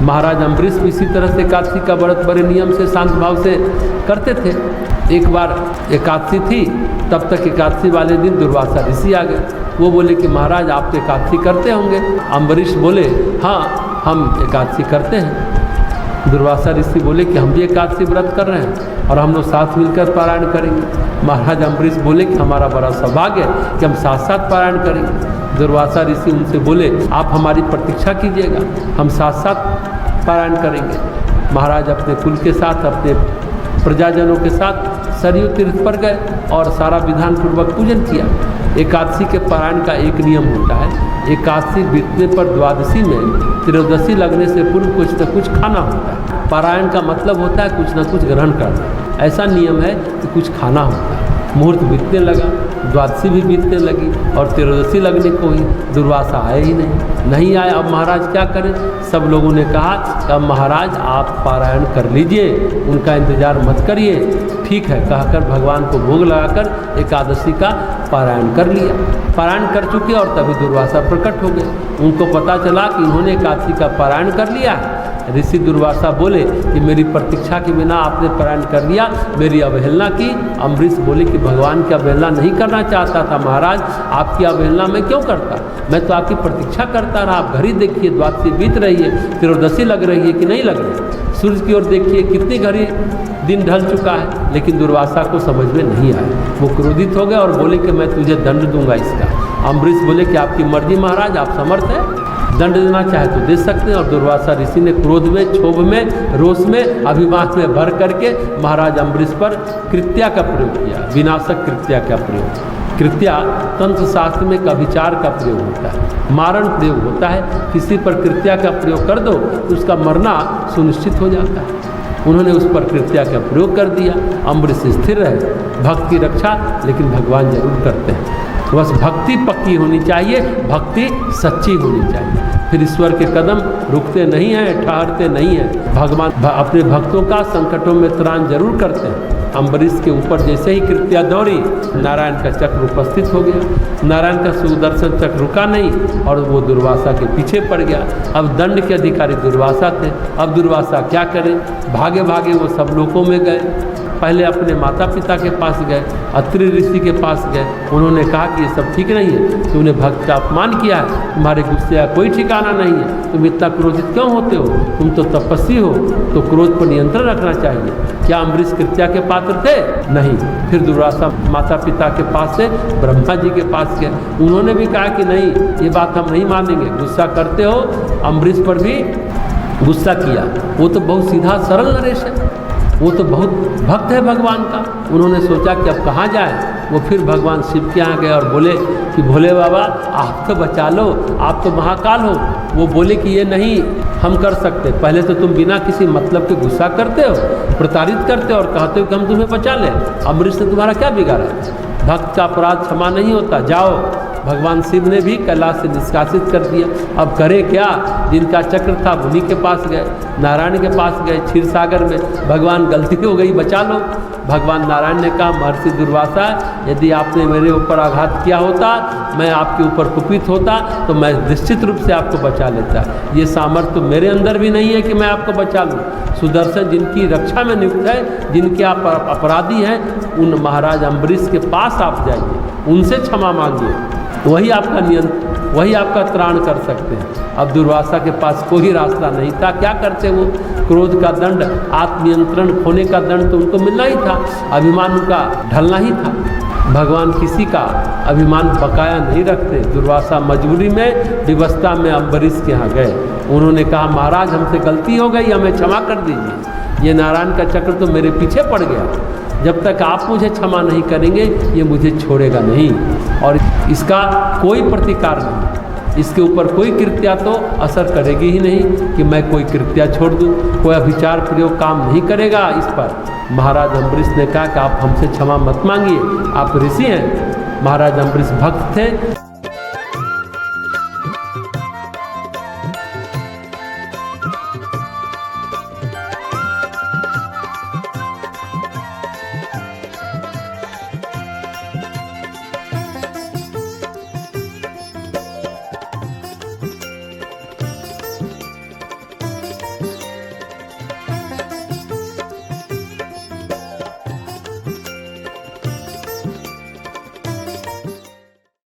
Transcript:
महाराज अम्बरीश भी इसी तरह से एकादशी का व्रत बड़े नियम से शांत भाव से करते थे। एक बार एकादशी थी, तब तक एकादशी वाले दिन दुर्वासा ऋषि आ गए। वो बोले कि महाराज आप तो एकादशी करते होंगे। अम्बरीश बोले हाँ हम एकादशी करते हैं। दुर्वासा ऋषि बोले कि हम भी एकादशी व्रत कर रहे हैं और हम लोग साथ मिलकर पारायण करेंगे। महाराज अम्बरीश बोले कि हमारा बड़ा सौभाग्य है कि हम साथ साथ पारायण करेंगे। दुर्वासा ऋषि उनसे बोले आप हमारी प्रतीक्षा कीजिएगा, हम साथ साथ पारायण करेंगे। महाराज अपने कुल के साथ अपने प्रजाजनों के साथ सरयू तीर्थ पर गए और सारा विधान पूर्वक पूजन किया। एकादशी के पारायण का एक नियम होता है, एकादशी बीतने पर द्वादशी में त्रयोदशी लगने से पूर्व कुछ न कुछ खाना होता है। पारायण का मतलब होता है कुछ न कुछ ग्रहण करना। ऐसा नियम है कि कुछ खाना होता है। मुहूर्त बीतने लगा, द्वादशी भी बीतने लगी और त्रयोदशी लगने को ही दुर्वासा आए ही नहीं आए। अब महाराज क्या करें? सब लोगों ने कहा कि अब महाराज आप पारायण कर लीजिए, उनका इंतजार मत करिए। ठीक है कहकर भगवान को भोग लगाकर एकादशी का पारायण कर लिया। पारायण कर चुके और तभी दुर्वासा प्रकट हो गए। उनको पता चला कि इन्होंने एकादशी का पारायण कर लिया है। ऋषि दुर्वासा बोले कि मेरी प्रतीक्षा के बिना आपने पारायण कर लिया, मेरी अवहेलना की। अम्बरीश बोले कि भगवान की अवहेलना नहीं करना चाहता था महाराज, आपकी अवहेलना मैं क्यों करता? मैं तो आपकी प्रतीक्षा करता रहा। आप घड़ी देखिए, द्वादशी बीत रही है, त्रयोदशी लग रही है कि नहीं लग रही? सूर्य की ओर देखिए, कितनी घड़ी दिन ढल चुका है। लेकिन दुर्वासा को समझ में नहीं आया। वो क्रोधित हो गए और बोले कि मैं तुझे दंड दूंगा इसका। अम्बरीश बोले कि आपकी मर्जी महाराज, आप समर्थ हैं, दंड देना चाहे तो दे सकते हैं। और दुर्वासा ऋषि ने क्रोध में, क्षोभ में, रोष में, अभिमान में भर करके महाराज अम्बरीश पर कृत्या का प्रयोग किया, विनाशक कृत्या का प्रयोग। कृत्या तंत्र शास्त्र में अभिचार का प्रयोग होता है, मारण प्रयोग होता है। किसी पर कृत्या का प्रयोग कर दो तो उसका मरना सुनिश्चित हो जाता है। उन्होंने उस पर कृत्या का प्रयोग कर दिया। अम्बरीश स्थिर रहे, भक्त की रक्षा लेकिन भगवान जरूर करते हैं। बस भक्ति पक्की होनी चाहिए, भक्ति सच्ची होनी चाहिए। फिर ईश्वर के कदम रुकते नहीं हैं, ठहरते नहीं हैं। भगवान अपने भक्तों का संकटों में त्राण जरूर करते हैं। अम्बरीश के ऊपर जैसे ही कृत्या दौड़ी, नारायण का चक्र उपस्थित हो गया। नारायण का सुदर्शन चक्र रुका नहीं और वो दुर्वासा के पीछे पड़ गया। अब दंड के अधिकारी दुर्वासा थे। अब दुर्वासा क्या करें? भागे भागे वो सब लोकों में गए। पहले अपने माता पिता के पास गए, अत्रि ऋषि के पास गए। उन्होंने कहा कि ये सब ठीक नहीं है, तुमने भक्त का अपमान किया है, तुम्हारे गुस्से का कोई ठिकाना नहीं है, तुम इतना क्रोधित क्यों होते हो? तुम तो तपस्वी हो, तो क्रोध पर नियंत्रण रखना चाहिए। क्या अम्बरीश कृत्या के पात्र थे? नहीं। फिर दुर्वासा माता पिता के पास से ब्रह्मा जी के पास गए। उन्होंने भी कहा कि नहीं, ये बात हम नहीं मानेंगे, गुस्सा करते हो। अम्बरीश पर भी गुस्सा किया। वो तो बहुत सीधा सरल नरेश है, वो तो बहुत भक्त है भगवान का। उन्होंने सोचा कि अब कहाँ जाए। वो फिर भगवान शिव के यहाँ गए और बोले कि भोले बाबा आप तो बचा लो, आप तो महाकाल हो। वो बोले कि ये नहीं हम कर सकते। पहले तो तुम बिना किसी मतलब के गुस्सा करते हो, प्रताड़ित करते हो और कहते हो कि हम तुम्हें बचा लें। अम्बरीश ने तुम्हारा क्या बिगाड़ा? भक्त का अपराध क्षमा नहीं होता, जाओ। भगवान शिव ने भी कैलाश से निष्कासित कर दिया। अब करे क्या? जिनका चक्र था उन्हीं के पास गए, नारायण के पास गए। क्षीर सागर में भगवान गलती हो गई, बचा लो। भगवान नारायण ने कहा महर्षि दुर्वासा, यदि आपने मेरे ऊपर आघात किया होता, मैं आपके ऊपर कुपित होता, तो मैं निश्चित रूप से आपको बचा लेता। ये सामर्थ्य तो मेरे अंदर भी नहीं है कि मैं आपको बचा लूँ। सुदर्शन जिनकी रक्षा में नियुक्त है, जिनके आप अपराधी हैं, उन महाराज अम्बरीश के पास आप जाइए, उनसे क्षमा मांगिए, वही आपका वही आपका त्राण कर सकते हैं। अब दुर्वासा के पास कोई रास्ता नहीं था। क्या करते वो? क्रोध का दंड, आत्मनियंत्रण खोने का दंड तो उनको मिलना ही था, अभिमान का ढलना ही था। भगवान किसी का अभिमान बकाया नहीं रखते। दुर्वासा मजबूरी में, विवस्था में अम्बरीश के यहाँ गए। उन्होंने कहा महाराज हमसे गलती हो गई, हमें क्षमा कर दीजिए। ये नारायण का चक्र तो मेरे पीछे पड़ गया, जब तक आप मुझे क्षमा नहीं करेंगे ये मुझे छोड़ेगा नहीं और इसका कोई प्रतिकार नहीं। इसके ऊपर कोई कृत्या तो असर करेगी ही नहीं कि मैं कोई कृत्या छोड़ दूँ, कोई अभिचार प्रयोग काम नहीं करेगा इस पर। महाराज अम्बरीश ने कहा कि आप हमसे क्षमा मत मांगिए, आप ऋषि हैं। महाराज अम्बरीश भक्त थे।